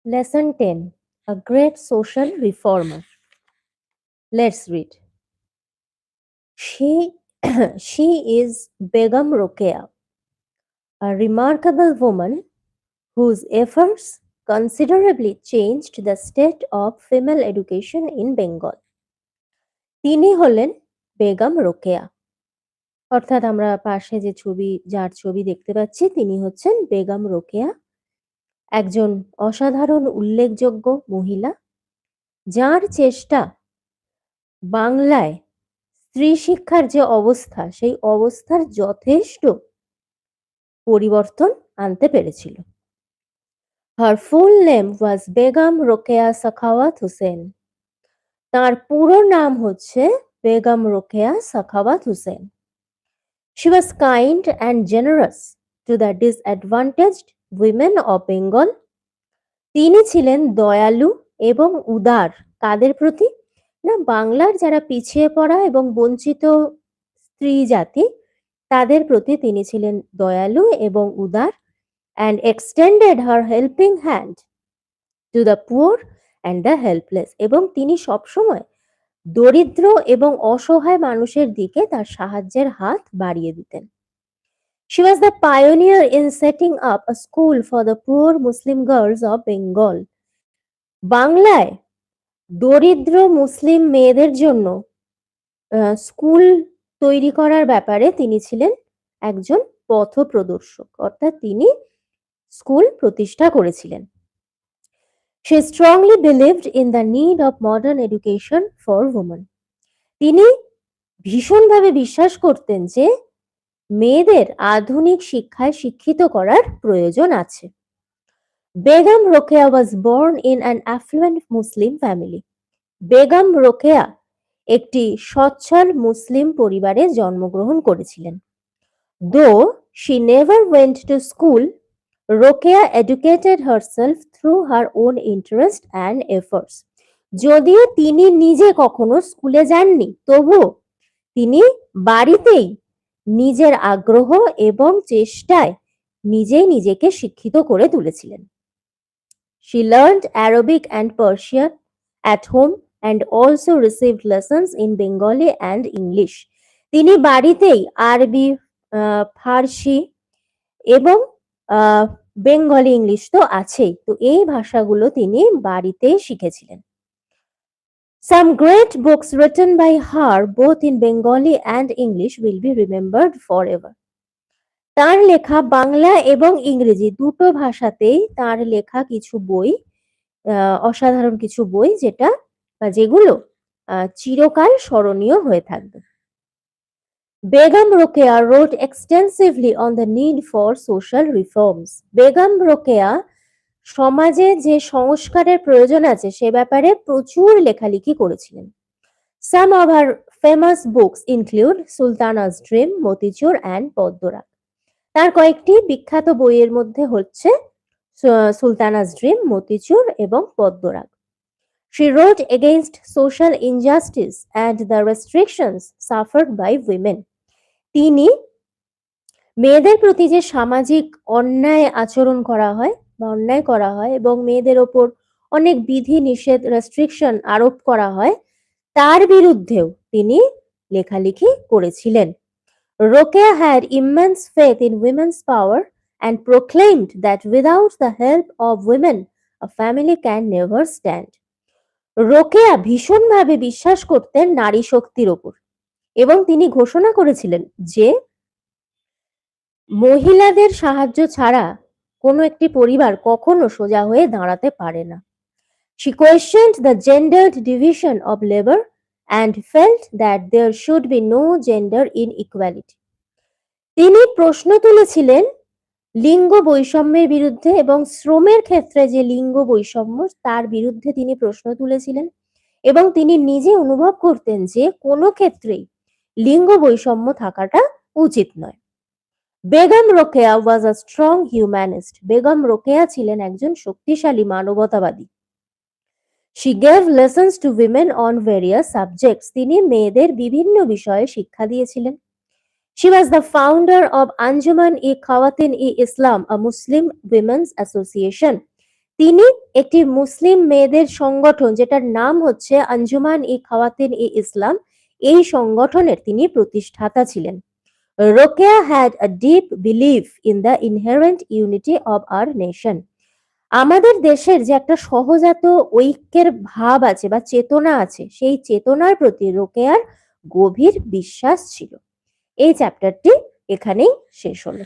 Lesson 10, A Great Social Reformer. Let's read. She, she is Begum Rokeya, a remarkable woman whose efforts considerably changed the state of female education in Bengal. তিনি হলেন বেগম রোকেয়া, অর্থাৎ আমরা পাশে যে যার ছবি দেখতে পাচ্ছি তিনি হচ্ছেন বেগম রোকেয়া, একজন অসাধারণ উল্লেখযোগ্য মহিলা যার চেষ্টা বাংলায় স্ত্রী শিক্ষার যে অবস্থা সেই অবস্থার যথেষ্ট পরিবর্তন আনতে পেরেছিল। Her full name was Begum Rokeya Sakhawat Hossain. তার পুরো নাম হচ্ছে Begum Rokeya Sakhawat Hossain. She was kind and generous to the disadvantaged women of Bengal. তিনি ছিলেন দয়ালু এবং উদার। কাদের প্রতি? না, বাংলার যারা পিছিয়ে পড়া এবং বঞ্চিত স্ত্রী জাতি তাদের প্রতি তিনি ছিলেন দয়ালু এবং উদার, and extended her helping hand to the poor and the helpless. এবং তিনি সবসময় দরিদ্র এবং অসহায় মানুষের দিকে তার সাহায্যের হাত বাড়িয়ে দিতেন। She was the pioneer in setting up a school for the poor Muslim girls of Bengal. বাংলায় দরিদ্র মুসলিম মেয়েদের জন্য স্কুল তৈরি করার ব্যাপারে তিনি ছিলেন একজন পথপ্রদর্শক, অর্থাৎ তিনি স্কুল প্রতিষ্ঠা করেছিলেন। She strongly believed in the need of modern education for women. তিনি ভীষণভাবে বিশ্বাস করতেন যে মেয়েদের আধুনিক শিক্ষায় শিক্ষিত করার প্রয়োজন আছে। Begum Rokeya was born in an affluent Muslim family. Begum Rokeya একটি সচ্ছল মুসলিম পরিবারে জন্মগ্রহণ করেছিলেন। Though she never went to school, Rokeya educated herself through her own interest and efforts. যদিও তিনি নিজে কখনো স্কুলে যাননি, তবুও তিনি বাড়িতেই নিজের আগ্রহ এবং চেষ্টায় নিজেই নিজেকে শিক্ষিত করে তুলেছিলেন। She learned Arabic and Persian at home and also received lessons in Bengali and English. তিনি বাড়িতেই আরবি, ফার্সি এবং বেঙ্গলি, ইংলিশ তো আছেই, তো এই ভাষাগুলো তিনি বাড়িতেই শিখেছিলেন। Some great books written by her both in Bengali and English will be remembered forever. তার লেখা বাংলা এবং ইংরেজি দুটো ভাষাতেই তার লেখা কিছু বই, অসাধারণ কিছু বই যেগুলো চিরকাল স্মরণীয় হয়ে থাকবে। Begum Rokeya wrote extensively on the need for social reforms. Begum Rokeya সমাজে যে সংস্কারের প্রয়োজন আছে সে ব্যাপারে প্রচুর লেখালেখি করেছিলেন। Some of her famous books include সুলতানা's Dream, motichoor and Padmarag. তার কয়েকটি বিখ্যাত বইয়ের মধ্যে হচ্ছে সুলতানা's Dream, মতিচুর এবং Padmarag. She wrote against social injustice and the restrictions suffered by women. তিনি মেয়েদের প্রতি যে সামাজিক অন্যায় আচরণ করা হয় বা অন্যায় করা হয় এবং মেয়েদের ওপর অনেক বিধি নিষেধ, রেস্ট্রিকশন আরোপ করা হয়, তার বিরুদ্ধেও তিনি লেখালেখি করেছিলেন। Rokeya had immense faith in women's power and proclaimed that without the help of women a family can never stand. Rokeya ভীষণভাবে বিশ্বাস করতেন নারী শক্তির ওপর এবং তিনি ঘোষণা করেছিলেন যে মহিলাদের সাহায্য ছাড়া কোনো একটি পরিবার কখনো সোজা হয়ে দাঁড়াতে পারে না। She questioned the gendered division of labor and felt that there should be no gender inequality. তিনি প্রশ্ন তুলেছিলেন লিঙ্গ বৈষম্যের বিরুদ্ধে এবং শ্রমের ক্ষেত্রে যে লিঙ্গ বৈষম্য তার বিরুদ্ধে তিনি প্রশ্ন তুলেছিলেন এবং তিনি নিজে অনুভব করতেন যে কোনো ক্ষেত্রেই লিঙ্গ বৈষম্য থাকাটা উচিত নয়। Begum Rokeya was a strong humanist. Begum Rokeya ছিলেন একজন শক্তিশালী মানবতাবাদী। She gave lessons to women on various subjects. তিনি মেয়েদের বিভিন্ন বিষয়ে শিক্ষা দিয়েছিলেন। She was the founder of Anjuman-e-Khawatin-e-Islam, a Muslim women's association. তিনি একটি মুসলিম মেয়েদের সংগঠন যেটার নাম হচ্ছে আঞ্জুমান-ই-খাওয়াতিন-ই-ইসলাম, এই সংগঠনের তিনি প্রতিষ্ঠাতা ছিলেন। Rokeya had a deep belief in the inherent unity of our nation. আমাদের দেশের যে একটা সহজাত ঐক্যের ভাব আছে বা চেতনা আছে, সেই চেতনার প্রতি রোকেয়ার গভীর বিশ্বাস ছিল। এই চ্যাপ্টারটি এখানেই শেষ হলো।